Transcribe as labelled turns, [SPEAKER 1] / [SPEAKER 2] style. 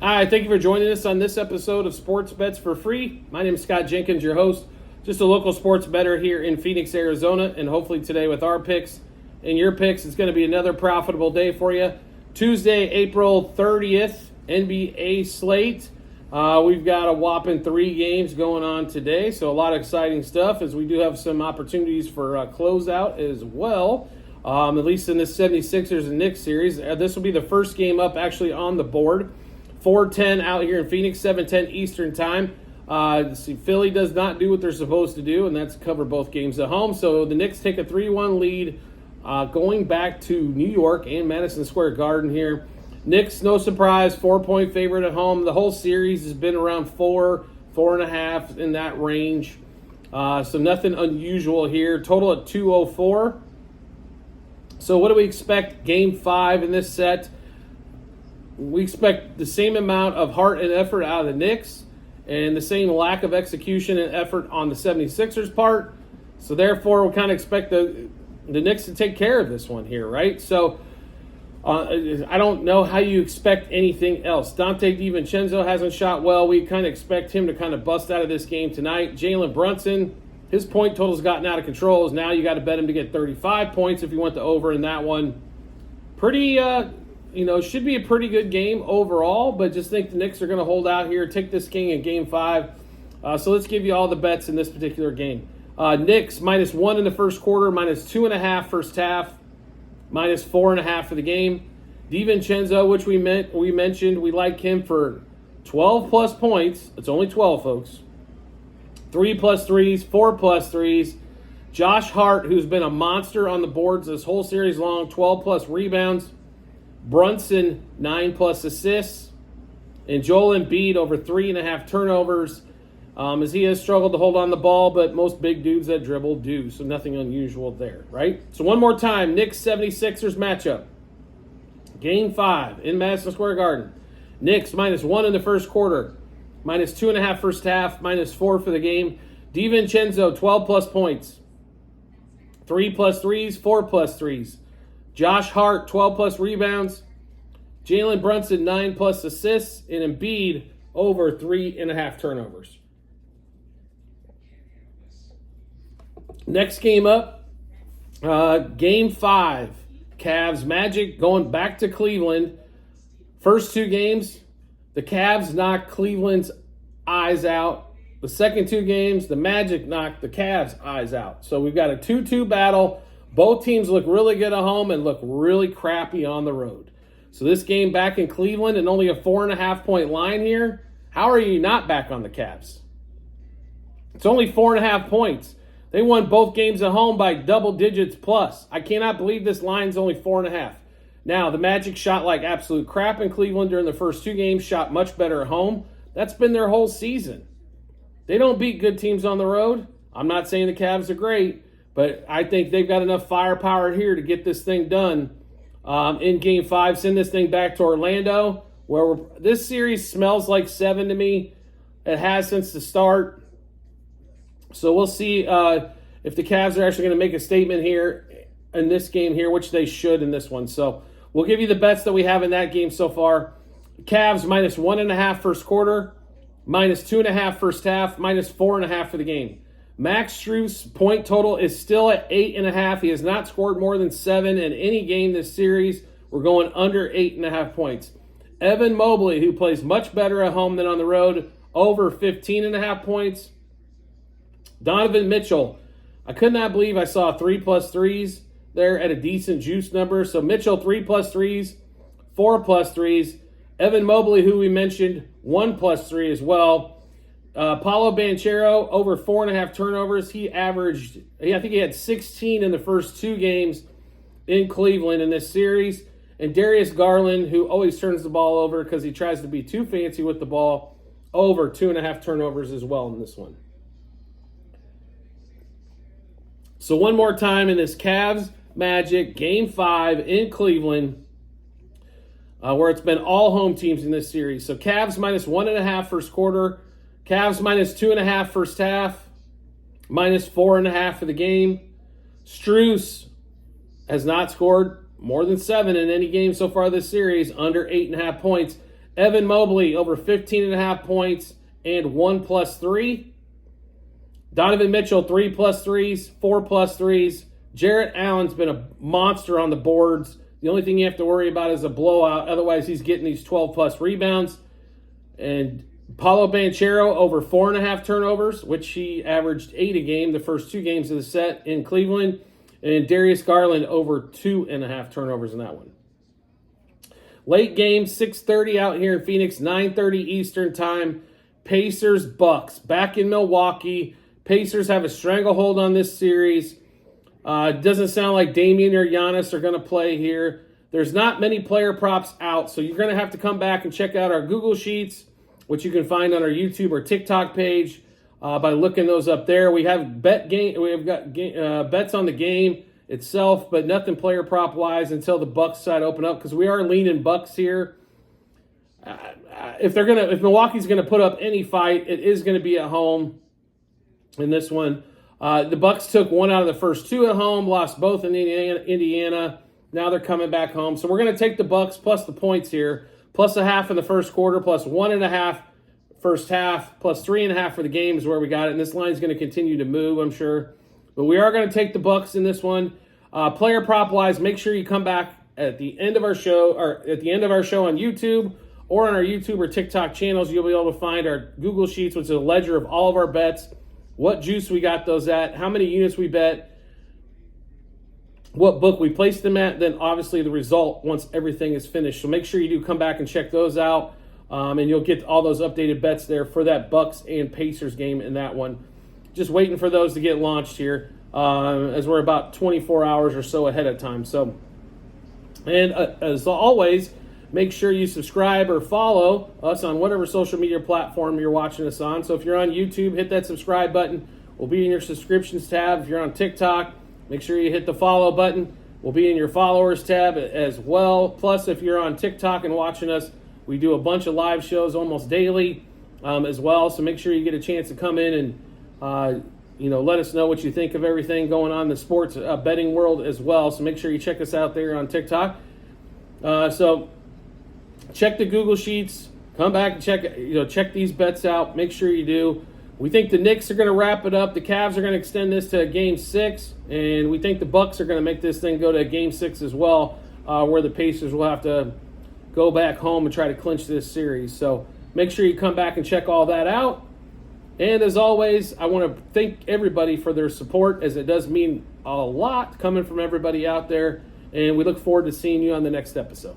[SPEAKER 1] Hi, thank you for joining us on this episode of Sports Bets for Free. My name is Scott Jenkins, your host, just a local sports bettor here in Phoenix, Arizona, and hopefully today with our picks and your picks, it's going to be another profitable day for you. Tuesday, April 30th, NBA slate. We've got a whopping 3 games going on today, so a lot of exciting stuff as we do have some opportunities for closeout as well, at least in this 76ers and Knicks series. This will be the first game up actually on the board. 4:10 out here in Phoenix, 7:10 Eastern time. Philly does not do what they're supposed to do, and that's cover both games at home. So the Knicks take a 3-1 lead going back to New York and Madison Square Garden here. Knicks, no surprise, 4-point favorite at home. The whole series has been around 4.5 in that range. So nothing unusual here. Total at 204. So what do we expect game 5 in this set? We expect the same amount of heart and effort out of the Knicks and the same lack of execution and effort on the 76ers part. So therefore, we kind of expect the Knicks to take care of this one here, right? So I don't know how you expect anything else. Dante DiVincenzo hasn't shot well. We kind of expect him to kind of bust out of this game tonight. Jalen Brunson, his point total's gotten out of control. Now you got to bet him to get 35 points if you want the over in that one. Pretty... should be a pretty good game overall, but just think the Knicks are going to hold out here, take this king in game 5. So let's give you all the bets in this particular game. Knicks -1 in the first quarter, -2.5 first half, -4.5 for the game. DiVincenzo, which we mentioned, we like him for 12 plus points. It's only 12, folks. 3 plus threes, 4 plus threes. Josh Hart, who's been a monster on the boards this whole series long, 12 plus rebounds. Brunson, 9 plus assists, and Joel Embiid over 3.5 turnovers, as he has struggled to hold on the ball, but most big dudes that dribble do, so nothing unusual there, right? So one more time, Knicks 76ers matchup. Game 5 in Madison Square Garden. Knicks -1 in the first quarter, -2.5 first half, -4 for the game. DiVincenzo, 12 plus points, 3 plus threes, 4 plus threes. Josh Hart, 12 plus rebounds. Jalen Brunson, 9 plus assists. And Embiid, over 3.5 turnovers. Next game up, game 5. Cavs Magic going back to Cleveland. First 2 games, the Cavs knocked Cleveland's eyes out. The second 2 games, the Magic knocked the Cavs' eyes out. So we've got a 2-2 battle. Both teams look really good at home and look really crappy on the road. So this game back in Cleveland and only a 4.5-point line here. How are you not back on the Cavs? It's only 4.5 points. They won both games at home by double digits plus. I cannot believe this line's only 4.5. Now, the Magic shot like absolute crap in Cleveland during the first 2 games, shot much better at home. That's been their whole season. They don't beat good teams on the road. I'm not saying the Cavs are great, but I think they've got enough firepower here to get this thing done in Game 5. Send this thing back to Orlando, where this series smells like 7 to me. It has since the start. So we'll see if the Cavs are actually going to make a statement here in this game here, which they should in this one. So we'll give you the bets that we have in that game so far. Cavs -1.5 first quarter, -2.5 first half, -4.5 for the game. Max Strus' point total is still at 8.5. He has not scored more than 7 in any game this series. We're going under 8.5 points. Evan Mobley, who plays much better at home than on the road, over 15.5 points. Donovan Mitchell, I could not believe I saw 3 plus threes there at a decent juice number. So Mitchell, 3 plus threes, 4 plus threes. Evan Mobley, who we mentioned, 1 plus 3 as well. Paolo Banchero, over 4.5 turnovers. I think he had 16 in the first 2 games in Cleveland in this series. And Darius Garland, who always turns the ball over because he tries to be too fancy with the ball, over 2.5 turnovers as well in this one. So one more time in this Cavs Magic Game 5 in Cleveland, where it's been all home teams in this series. So Cavs -1.5 first quarter, Cavs -2.5 first half, -4.5 for the game. Strus has not scored more than 7 in any game so far this series, under 8.5 points. Evan Mobley over 15.5 points and 1+3. Donovan Mitchell 3+3s, 4+3s. Jarrett Allen's been a monster on the boards. The only thing you have to worry about is a blowout. Otherwise, he's getting these 12+ rebounds. And Paolo Banchero over 4.5 turnovers, which he averaged 8 a game the first 2 games of the set in Cleveland. And Darius Garland over 2.5 turnovers in that one. Late game, 6:30 out here in Phoenix, 9:30 Eastern time. Pacers, Bucks, back in Milwaukee. Pacers have a stranglehold on this series. It doesn't sound like Damian or Giannis are going to play here. There's not many player props out, so you're going to have to come back and check out our Google Sheets, which you can find on our YouTube or TikTok page by looking those up there. We have bets on the game itself, but nothing player prop wise until the Bucks side open up, because we are leaning Bucks here. If Milwaukee's gonna put up any fight, it is gonna be at home in this one. The Bucks took 1 out of the first 2 at home, lost both in Indiana. Now they're coming back home, so we're gonna take the Bucks plus the points here, plus 1/2 in the first quarter, plus 1.5 first half, plus 3.5 for the game is where we got it. And this line is going to continue to move, I'm sure. But we are going to take the Bucks in this one. Player prop wise, make sure you come back at the end of our show, or at the end of our show on YouTube, or on our YouTube or TikTok channels. You'll be able to find our Google Sheets, which is a ledger of all of our bets, what juice we got those at, how many units we bet, what book we placed them at, then obviously the result once everything is finished. So make sure you do come back and check those out, and you'll get all those updated bets there for that Bucks and Pacers game in that one. Just waiting for those to get launched here, as we're about 24 hours or so ahead of time. So, and as always, make sure you subscribe or follow us on whatever social media platform you're watching us on. So if you're on YouTube, hit that subscribe button. We'll be in your subscriptions tab. If you're on TikTok, make sure you hit the follow button. We'll be in your followers tab as well. Plus, if you're on TikTok and watching us, we do a bunch of live shows almost daily as well. So make sure you get a chance to come in and let us know what you think of everything going on in the sports betting world as well. So make sure you check us out there on TikTok. So check the Google Sheets. Come back and check these bets out. Make sure you do. We think the Knicks are going to wrap it up. The Cavs are going to extend this to Game 6, and we think the Bucks are going to make this thing go to Game 6 as well, where the Pacers will have to go back home and try to clinch this series. So make sure you come back and check all that out. And as always, I want to thank everybody for their support, as it does mean a lot coming from everybody out there. And we look forward to seeing you on the next episode.